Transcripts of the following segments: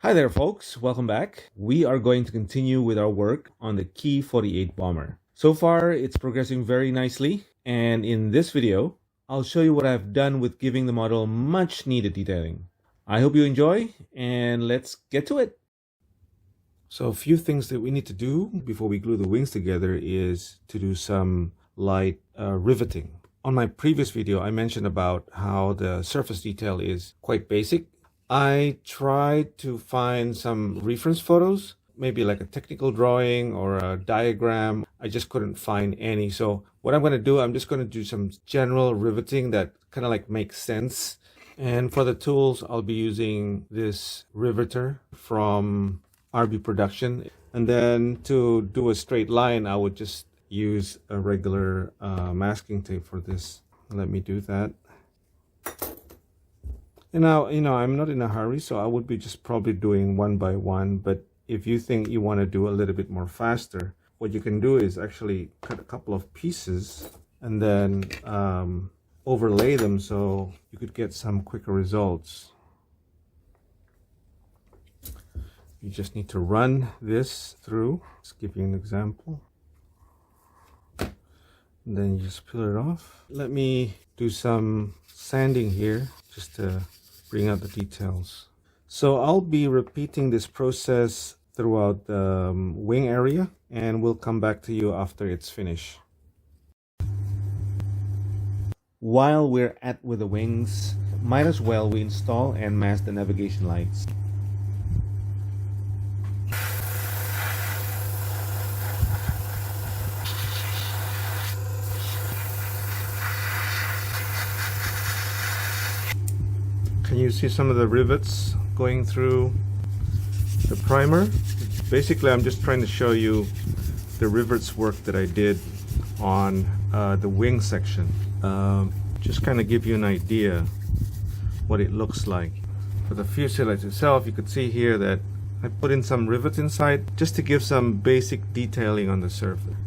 Hi there, folks. Welcome back. We are going to continue with our work on the Key 48 bomber. So far, it's progressing very nicely, and in this video, I'll show you what I've done with giving the model much needed detailing. I hope you enjoy, and let's get to it. So a few things that we need to do before we glue the wings together is to do some light riveting. On my previous video, I mentioned about how the surface detail is quite basic. I tried to find some reference photos, maybe like a technical drawing or a diagram. I just couldn't find any. So what I'm going to do, I'm just going to do some general riveting that kind of like makes sense. And for the tools, I'll be using this riveter from RB Production. And then to do a straight line, I would just use a regular masking tape for this. Let me do that. And now, I'm not in a hurry, so I would be just probably doing one by one. But if you think you want to do a little bit more faster, what you can do is actually cut a couple of pieces and then overlay them so you could get some quicker results. You just need to run this through. Let's give you an example. And then you just peel it off. Let me do some sanding here just to bring out the details. So I'll be repeating this process throughout the wing area, and we'll come back to you after it's finished. While we're at with the wings, might as well we install and mask the navigation lights. Can you see some of the rivets going through the primer? Basically, I'm just trying to show you the rivets work that I did on the wing section. Just kind of give you an idea what it looks like. For the fuselage itself, you could see here that I put in some rivets inside just to give some basic detailing on the surface.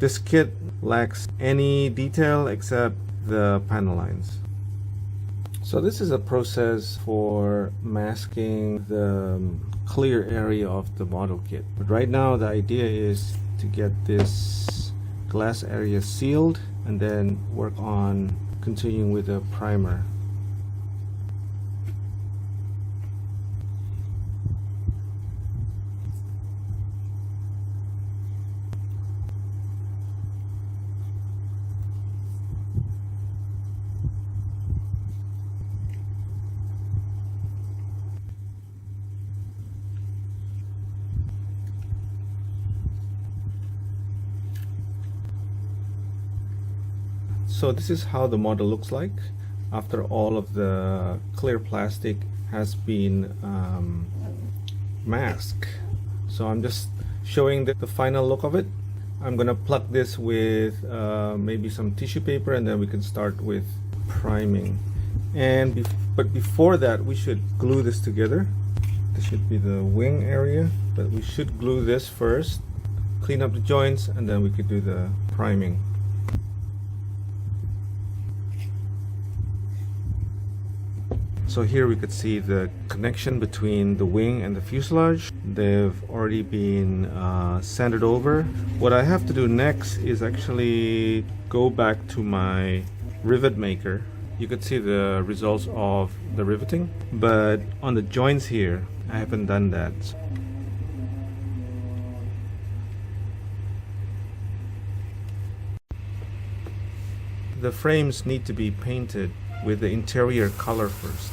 This kit lacks any detail except the panel lines. So this is a process for masking the clear area of the model kit. But right now the idea is to get this glass area sealed and then work on continuing with the primer. So this is how the model looks like after all of the clear plastic has been masked. So I'm just showing the final look of it. I'm gonna plug this with maybe some tissue paper, and then we can start with priming. But before that, we should glue this together. This should be the wing area, but we should glue this first, clean up the joints, and then we could do the priming. So here we could see the connection between the wing and the fuselage. They've already been sanded over. What I have to do next is actually go back to my rivet maker. You could see the results of the riveting, but on the joints here, I haven't done that. The frames need to be painted with the interior color first.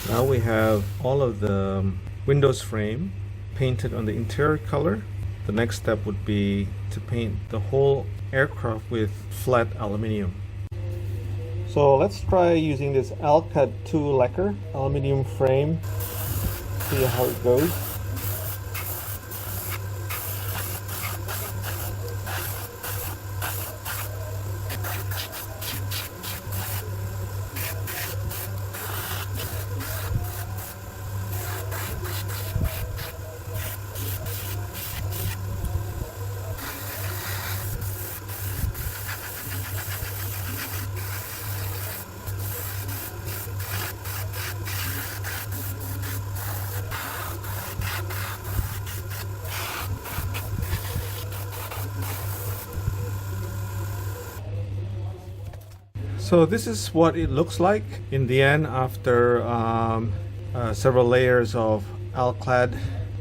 Now we have all of the windows frame painted on the interior color. The next step would be to paint the whole aircraft with flat aluminium. So let's try using this Alclad II lacquer aluminium frame, see how it goes. So this is what it looks like in the end after several layers of Alclad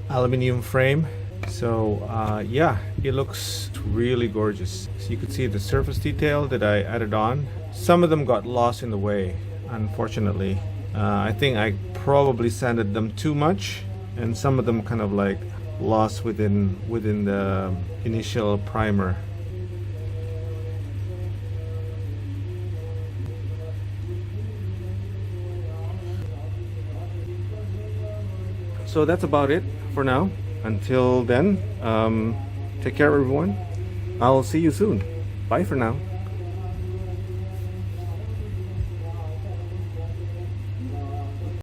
aluminum frame. So yeah, it looks really gorgeous. So you can see the surface detail that I added on. Some of them got lost in the way, unfortunately. I think I probably sanded them too much, and some of them kind of like lost within the initial primer. So that's about it for now. Until then, take care everyone. I'll see you soon. Bye for now.